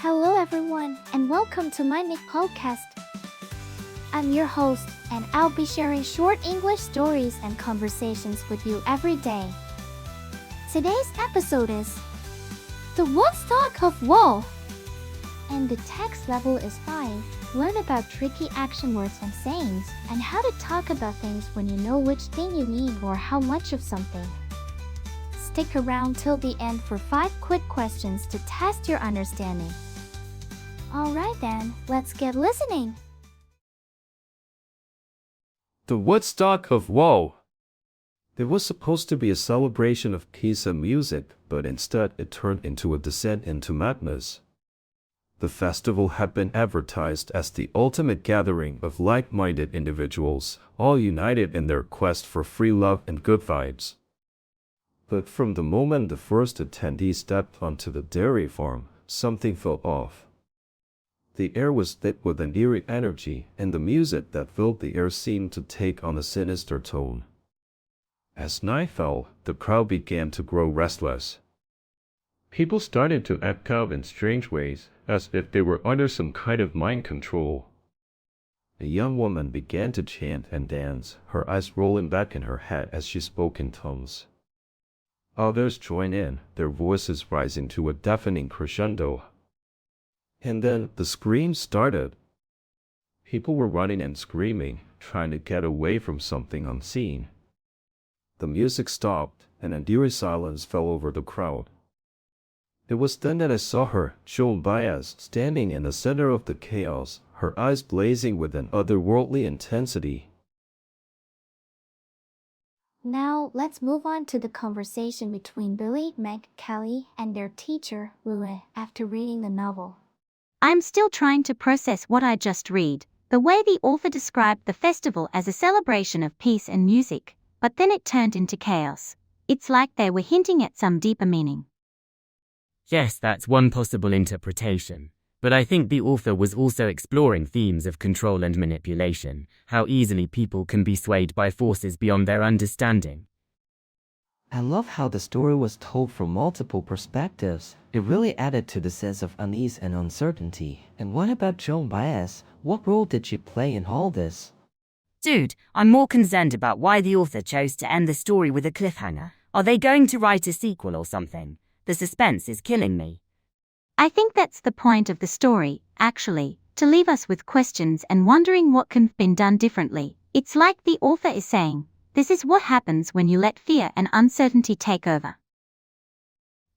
Hello everyone, and welcome to MyniQ podcast. I'm your host, and I'll be sharing short English stories and conversations with you every day. Today's episode is The Woodstock of Woe. And the text level is fine. Learn about tricky action words and sayings, and how to talk about things when you know which thing you mean or how much of something. Stick around till the end for 5 quick questions to test your understanding. Alright then, let's get listening. The Woodstock of Woe. It was supposed to be a celebration of peace and music, but instead it turned into a descent into madness. The festival had been advertised as the ultimate gathering of like-minded individuals, all united in their quest for free love and good vibes. But from the moment the first attendee stepped onto the dairy farm, something felt off. The air was thick with an eerie energy, and the music that filled the air seemed to take on a sinister tone. As night fell, the crowd began to grow restless. People started to act out in strange ways, as if they were under some kind of mind control. A young woman began to chant and dance, her eyes rolling back in her head as she spoke in tongues. Others joined in, their voices rising to a deafening crescendo. And then the screams started. People were running and screaming, trying to get away from something unseen. The music stopped, and an eerie silence fell over the crowd. It was then that I saw her, Joan Baez, standing in the center of the chaos, her eyes blazing with an otherworldly intensity. Now, let's move on to the conversation between Billy, Meg, Kelly, and their teacher, Lulu, after reading the novel. I'm still trying to process what I just read, the way the author described the festival as a celebration of peace and music, but then it turned into chaos. It's like they were hinting at some deeper meaning. Yes, that's one possible interpretation. But I think the author was also exploring themes of control and manipulation, how easily people can be swayed by forces beyond their understanding. I love how the story was told from multiple perspectives. It really added to the sense of unease and uncertainty. And what about Joan Baez? What role did she play in all this? Dude, I'm more concerned about why the author chose to end the story with a cliffhanger. Are they going to write a sequel or something? The suspense is killing me. I think that's the point of the story, actually, to leave us with questions and wondering what can have been done differently. It's like the author is saying, this is what happens when you let fear and uncertainty take over.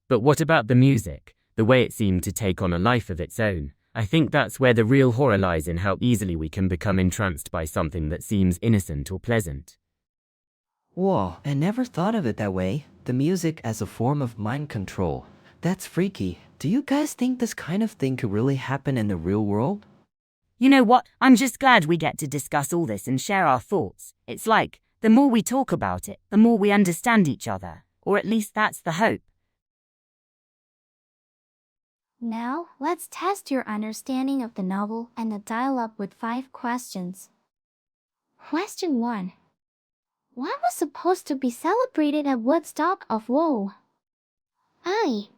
But what about the music? The way it seemed to take on a life of its own. I think that's where the real horror lies, in how easily we can become entranced by something that seems innocent or pleasant. Whoa, I never thought of it that way. The music as a form of mind control. That's freaky. Do you guys think this kind of thing could really happen in the real world? You know what? I'm just glad we get to discuss all this and share our thoughts. It's like, the more we talk about it, the more we understand each other. Or at least that's the hope. Now, let's test your understanding of the novel and the dialogue with 5 questions. Question 1. What was supposed to be celebrated at Woodstock of Woe? I.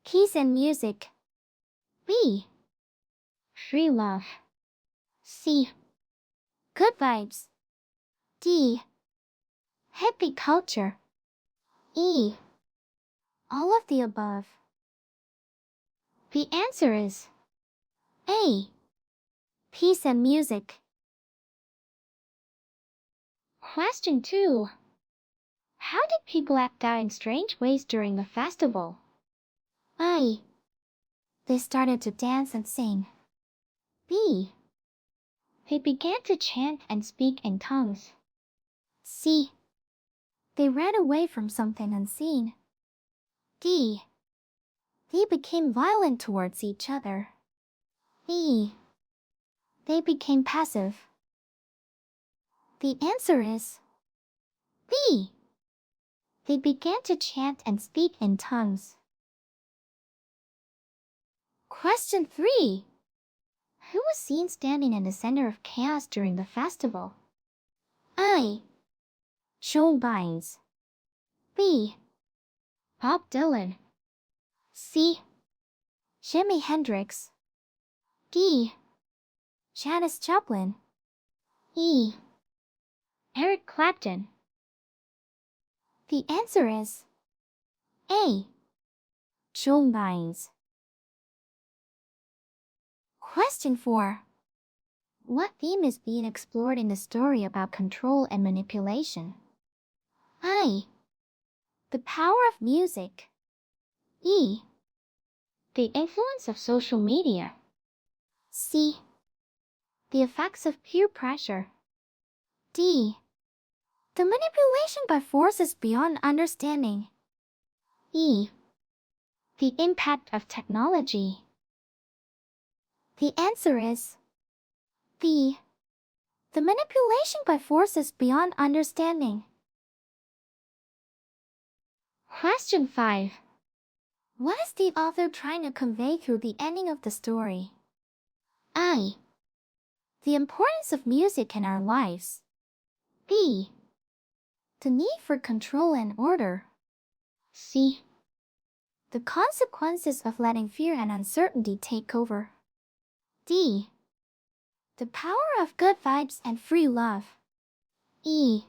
Peace and music. B. Free love. C. Good vibes. D. Hippie culture. E. All of the above. The answer is A. Peace and music. Question 2. How did people act out in strange ways during the festival? I. They started to dance and sing. B. They began to chant and speak in tongues. C. They ran away from something unseen. D. They became violent towards each other. E. They became passive. The answer is B. They began to chant and speak in tongues. Question 3. Who was seen standing in the center of chaos during the festival? I. Joan Baez. B. Bob Dylan. C. Jimi Hendrix. D. Janis Joplin. E. Eric Clapton. The answer is A. John Bynes. Question 4. What theme is being explored in the story about control and manipulation? I. The power of music. E. The influence of social media. C. The effects of peer pressure. D. The manipulation by forces beyond understanding. E. The impact of technology. The answer is B. The manipulation by forces beyond understanding. Question 5. What is the author trying to convey through the ending of the story? I. The importance of music in our lives. B. The need for control and order. C. The consequences of letting fear and uncertainty take over. D. The power of good vibes and free love. E.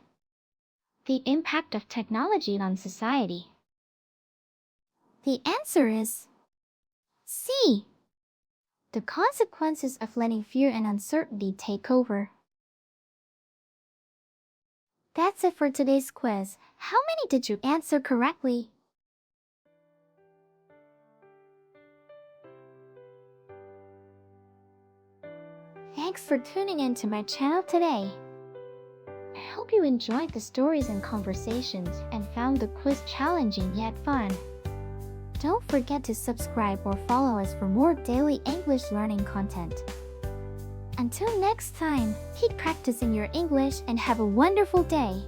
The impact of technology on society. The answer is C. The consequences of letting fear and uncertainty take over. That's it for today's quiz. How many did you answer correctly? Thanks for tuning in to my channel today. I hope you enjoyed the stories and conversations and found the quiz challenging yet fun. Don't forget to subscribe or follow us for more daily English learning content. Until next time, keep practicing your English and have a wonderful day.